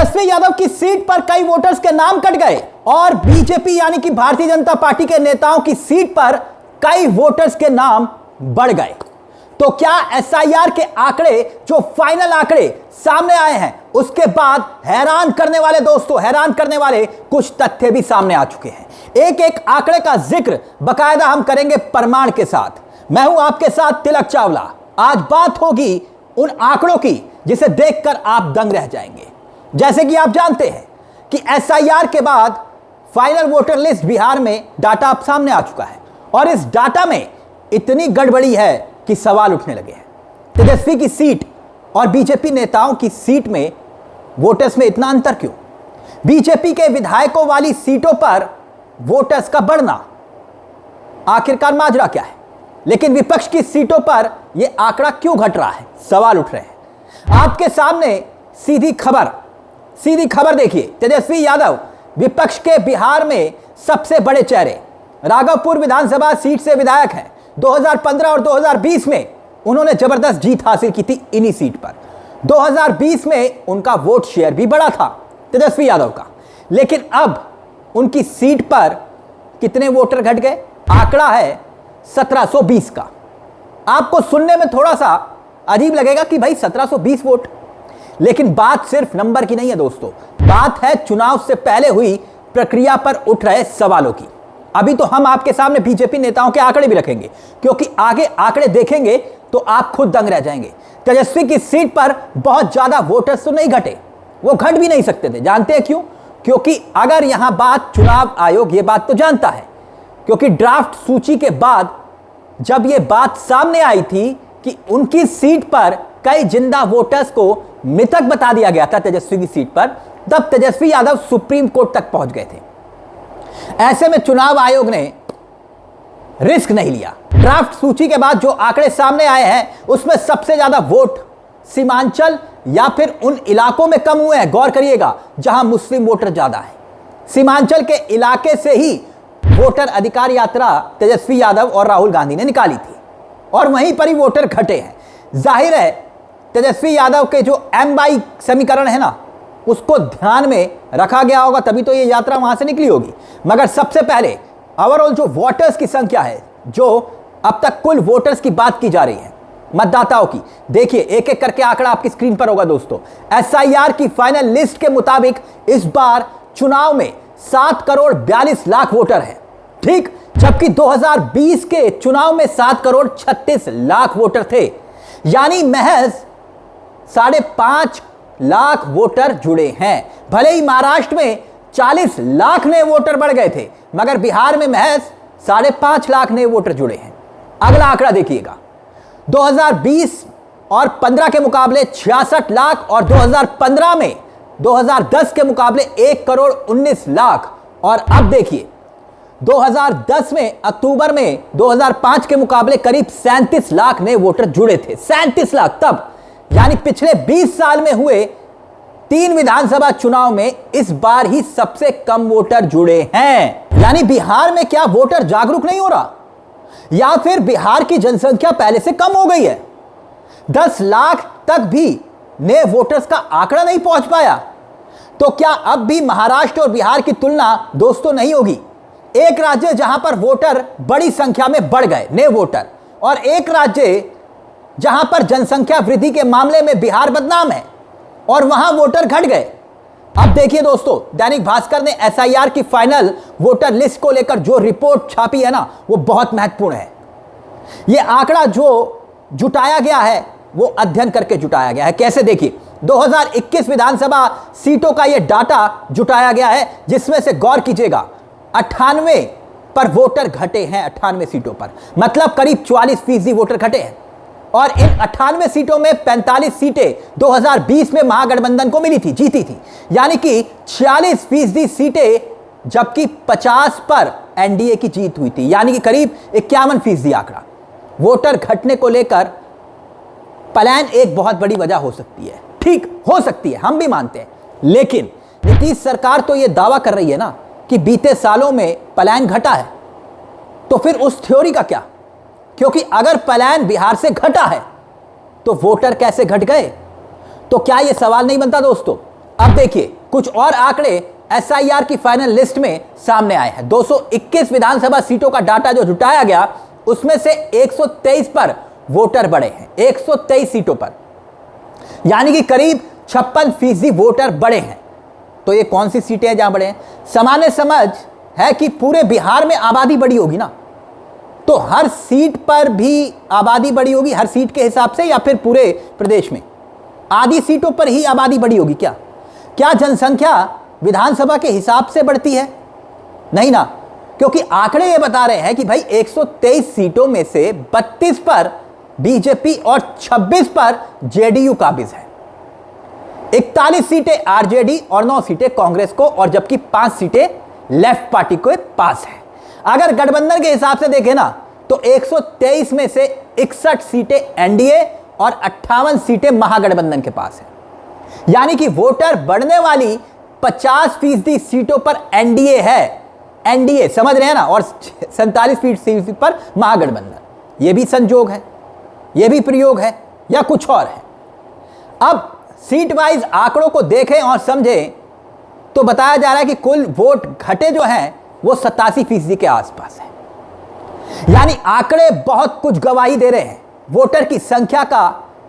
तेजस्वी यादव की सीट पर कई वोटर्स के नाम कट गए और बीजेपी यानी कि भारतीय जनता पार्टी के नेताओं की सीट पर कई वोटर्स के नाम बढ़ गए। तो क्या एसआईआर के आंकड़े, जो फाइनल आंकड़े सामने आए हैं, उसके बाद हैरान करने वाले दोस्तों, हैरान करने वाले कुछ तथ्य भी सामने आ चुके हैं। एक एक आंकड़े का जिक्र बकायदा हम करेंगे प्रमाण के साथ। मैं हूं आपके साथ तिलक चावला। आज बात होगी उन आंकड़ों की जिसे देखकर आप दंग रह जाएंगे। जैसे कि आप जानते हैं कि एसआईआर के बाद फाइनल वोटर लिस्ट बिहार में डाटा अब सामने आ चुका है और इस डाटा में इतनी गड़बड़ी है कि सवाल उठने लगे हैं। तेजस्वी की सीट और बीजेपी नेताओं की सीट में वोटर्स में इतना अंतर क्यों? बीजेपी के विधायकों वाली सीटों पर वोटर्स का बढ़ना, आखिरकार माजरा क्या है? लेकिन विपक्ष की सीटों पर यह आंकड़ा क्यों घट रहा है? सवाल उठ रहे हैं। आपके सामने सीधी खबर देखिए। तेजस्वी यादव विपक्ष के बिहार में सबसे बड़े चेहरे, राघवपुर विधानसभा सीट से विधायक हैं। 2015 और 2020 में उन्होंने जबरदस्त जीत हासिल की थी इन्हीं सीट पर। 2020 में उनका वोट शेयर भी बड़ा था तेजस्वी यादव का, लेकिन अब उनकी सीट पर कितने वोटर घट गए? आंकड़ा है 1720 का। आपको सुनने में थोड़ा सा अजीब लगेगा कि भाई 1720 वोट, लेकिन बात सिर्फ नंबर की नहीं है दोस्तों, बात है चुनाव से पहले हुई प्रक्रिया पर उठ रहे सवालों की। अभी तो हम आपके सामने बीजेपी नेताओं के आंकड़े भी रखेंगे, क्योंकि आगे आंकड़े देखेंगे तो आप खुद दंग रह जाएंगे। तेजस्वी की सीट पर बहुत ज्यादा वोटर्स तो नहीं घटे, वो घट भी नहीं सकते थे। जानते हैं क्यों? क्योंकि अगर यहां बात, चुनाव आयोग ये बात तो जानता है, क्योंकि ड्राफ्ट सूची के बाद जब यह बात सामने आई थी कि उनकी सीट पर कई जिंदा वोटर्स को मृतक बता दिया गया था तेजस्वी की सीट पर, तब तेजस्वी यादव सुप्रीम कोर्ट तक पहुंच गए थे। ऐसे में चुनाव आयोग ने रिस्क नहीं लिया। ड्राफ्ट सूची के बाद जो आंकड़े सामने आए हैं उसमें सबसे ज्यादा वोट सीमांचल या फिर उन इलाकों में कम हुए हैं। गौर करिएगा, जहां मुस्लिम वोटर ज्यादा है। सीमांचल के इलाके से ही वोटर अधिकार यात्रा तेजस्वी यादव और राहुल गांधी ने निकाली थी और वहीं पर ही वोटर घटे हैं। जाहिर है तेजस्वी यादव के जो M/I समीकरण है ना, उसको ध्यान में रखा गया होगा, तभी तो ये यात्रा वहां से निकली होगी। मगर सबसे पहले ओवरऑल जो वोटर्स की संख्या है, जो अब तक कुल वोटर्स की बात की जा रही है, मतदाताओं की, देखिए एक एक करके आंकड़ा आपकी स्क्रीन पर होगा दोस्तों। एसआईआर की फाइनल लिस्ट के मुताबिक इस बार चुनाव में 7 करोड़ 42 लाख वोटर हैं, ठीक, जबकि 2020 के चुनाव में 7 करोड़ 36 लाख वोटर थे। यानी महज 5.5 लाख वोटर जुड़े हैं। भले ही महाराष्ट्र में 40 लाख नए वोटर बढ़ गए थे, मगर बिहार में महज 5.5 लाख नए वोटर जुड़े हैं। अगला आंकड़ा देखिएगा, 2020 और 15 के मुकाबले 66 लाख और 2015 में 2010 के मुकाबले 1 करोड़ 19 लाख। और अब देखिए 2010 में अक्टूबर में 2005 के मुकाबले करीब 37 लाख नए वोटर जुड़े थे। 37 लाख तब, यानी पिछले 20 साल में हुए 3 विधानसभा चुनाव में इस बार ही सबसे कम वोटर जुड़े हैं। यानी बिहार में क्या वोटर जागरूक नहीं हो रहा, या फिर बिहार की जनसंख्या पहले से कम हो गई है? 10 लाख तक भी नए वोटर्स का आंकड़ा नहीं पहुंच पाया। तो क्या अब भी महाराष्ट्र और बिहार की तुलना दोस्तों नहीं होगी? एक राज्य जहां पर वोटर बड़ी संख्या में बढ़ गए, नए वोटर, और एक राज्य जहां पर जनसंख्या वृद्धि के मामले में बिहार बदनाम है और वहां वोटर घट गए। अब देखिए दोस्तों, दैनिक भास्कर ने एसआईआर की फाइनल वोटर लिस्ट को लेकर जो रिपोर्ट छापी है ना, वो बहुत महत्वपूर्ण है। यह आंकड़ा जो जुटाया गया है वो अध्ययन करके जुटाया गया है। कैसे? देखिए, 2021 विधानसभा सीटों का यह डाटा जुटाया गया है, जिसमें से गौर कीजिएगा 98 पर वोटर घटे हैं। 98 सीटों पर मतलब करीब 44% वोटर घटे हैं। और इन 98 सीटों में 45 सीटें 2020 में महागठबंधन को मिली थी, जीती थी, यानी कि 46% सीटें, जबकि 50 पर एनडीए की जीत हुई थी, यानी कि करीब 51% आंकड़ा। वोटर घटने को लेकर पलायन एक बहुत बड़ी वजह हो सकती है, ठीक हो सकती है, हम भी मानते हैं, लेकिन नीतीश सरकार तो यह दावा कर रही है ना कि बीते सालों में पलायन घटा है। तो फिर उस थ्योरी का क्या? क्योंकि अगर पलायन बिहार से घटा है तो वोटर कैसे घट गए? तो क्या यह सवाल नहीं बनता दोस्तों? अब देखिए कुछ और आंकड़े एसआईआर की फाइनल लिस्ट में सामने आए हैं। 221 विधानसभा सीटों का डाटा जो जुटाया गया उसमें से 123 पर वोटर बढ़े हैं। 123 सीटों पर यानी कि करीब 56% वोटर बढ़े हैं। तो ये कौन सी सीटें हैं जहां बढ़े हैं? सामान्य समझ है कि पूरे बिहार में आबादी बड़ी होगी ना, तो हर सीट पर भी आबादी बड़ी होगी, हर सीट के हिसाब से, या फिर पूरे प्रदेश में आधी सीटों पर ही आबादी बड़ी होगी? क्या जनसंख्या विधानसभा के हिसाब से बढ़ती है? नहीं ना, क्योंकि आंकड़े ये बता रहे हैं कि भाई 123 सीटों में से 32 पर बीजेपी और 26 पर जेडीयू काबिज है। 41 सीटें आरजेडी और 9 सीटें कांग्रेस को, और जबकि 5 सीटें लेफ्ट पार्टी के पास है। अगर गठबंधन के हिसाब से देखें ना तो 123 में से 61 सीटें एनडीए और 58 सीटें महागठबंधन के पास है। यानी कि वोटर बढ़ने वाली 50% सीटों पर एनडीए है। एनडीए समझ रहे हैं ना, और 47% पर महागठबंधन। यह भी संजोग है, यह भी प्रयोग है, या कुछ और है? अब सीट वाइज आंकड़ों को देखें और समझें तो बताया जा रहा है कि कुल वोट घटे जो हैं वो 87% के आसपास है। यानी आंकड़े बहुत कुछ गवाही दे रहे हैं। वोटर की संख्या का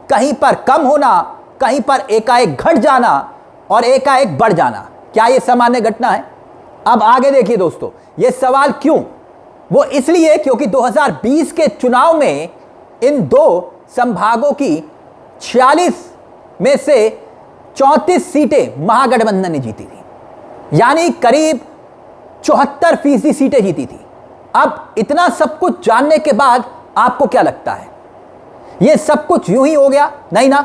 कहीं पर कम होना, कहीं पर एकाएक घट जाना और एकाएक बढ़ जाना, क्या यह सामान्य घटना है? अब आगे देखिए दोस्तों, यह सवाल क्यों? वो इसलिए क्योंकि 2020 के चुनाव में इन दो संभागों की 46 में से 34 सीटें महागठबंधन ने जीती थी, यानी करीब 74% सीटें जीती थी। अब इतना सब कुछ जानने के बाद आपको क्या लगता है, यह सब कुछ यूं ही हो गया? नहीं ना,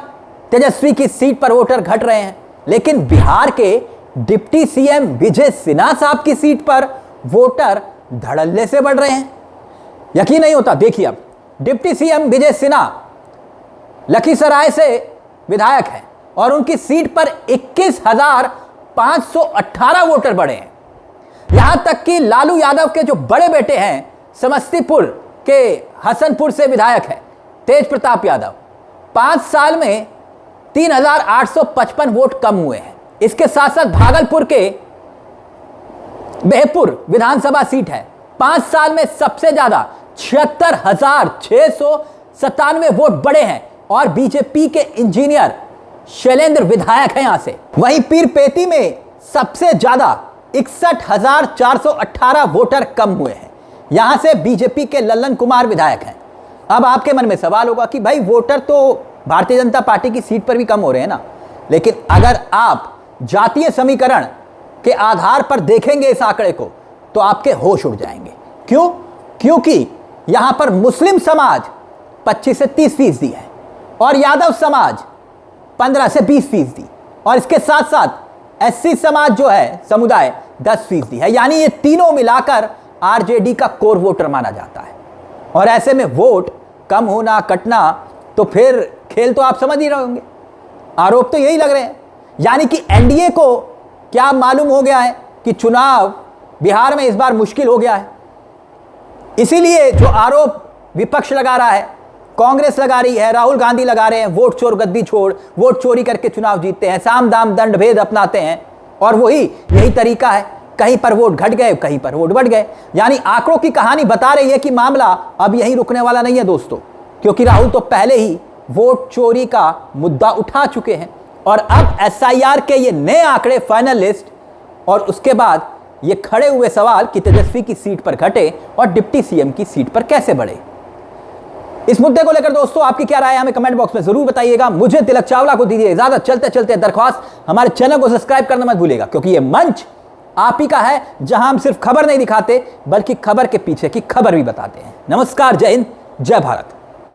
तेजस्वी की सीट पर वोटर घट रहे हैं, लेकिन बिहार के डिप्टी सीएम विजय सिन्हा साहब की सीट पर वोटर धड़ल्ले से बढ़ रहे हैं। यकीन नहीं होता। देखिए, अब डिप्टी सीएम विजय सिन्हा लखीसराय से विधायक हैं और उनकी सीट पर 21,518 वोटर बढ़े हैं। यहां तक कि लालू यादव के जो बड़े बेटे हैं, समस्तीपुर के हसनपुर से विधायक है तेज प्रताप यादव, 5 साल में 3,855 वोट कम हुए हैं। इसके साथ साथ भागलपुर के बेहपुर विधानसभा सीट है, 5 साल में सबसे ज्यादा 76,697 वोट बढ़े हैं और बीजेपी के इंजीनियर शैलेंद्र विधायक हैं यहां से। वहीं पीरपेती में सबसे ज्यादा 61,418 वोटर कम हुए हैं, यहां से बीजेपी के लल्लन कुमार विधायक हैं। अब आपके मन में सवाल होगा कि भाई वोटर तो भारतीय जनता पार्टी की सीट पर भी कम हो रहे हैं ना, लेकिन अगर आप जातीय समीकरण के आधार पर देखेंगे इस आंकड़े को तो आपके होश उड़ जाएंगे। क्यों? क्योंकि यहां पर मुस्लिम समाज 25 से 30% है और यादव समाज 15 से 20% और इसके साथ साथ एससी समाज जो है समुदाय 10% है। यानी ये तीनों मिलाकर आरजेडी का कोर वोटर माना जाता है। और ऐसे में वोट कम होना, कटना, तो फिर खेल तो आप समझ ही रहे होंगे। आरोप तो यही लग रहे हैं। यानी कि एनडीए को क्या मालूम हो गया है कि चुनाव बिहार में इस बार मुश्किल हो गया है। इसीलिए जो आरोप विपक्ष लगा रहा है, कांग्रेस लगा रही है, राहुल गांधी लगा रहे हैं, वोट चोर गद्दी छोड़, वोट चोरी करके चुनाव जीतते हैं, साम दाम दंड भेद अपनाते हैं और यही तरीका है। कहीं पर वोट घट गए, कहीं पर वोट बढ़ गए। यानी आंकड़ों की कहानी बता रही है कि मामला अब यहीं रुकने वाला नहीं है दोस्तों, क्योंकि राहुल तो पहले ही वोट चोरी का मुद्दा उठा चुके हैं। और अब एसआईआर के ये नए आंकड़े, फाइनल लिस्ट, और उसके बाद ये खड़े हुए सवाल कि तेजस्वी की सीट पर घटे और डिप्टी सीएम की सीट पर कैसे बढ़े। इस मुद्दे को लेकर दोस्तों आपकी क्या राय है, हमें कमेंट बॉक्स में जरूर बताइएगा। मुझे तिलक चावला को दीजिए इजाजत। चलते चलते दरख्वास्त, हमारे चैनल को सब्सक्राइब करना मत भूलिएगा, क्योंकि ये मंच आप ही का है जहां हम सिर्फ खबर नहीं दिखाते बल्कि खबर के पीछे की खबर भी बताते हैं। नमस्कार, जय हिंद, जय भारत।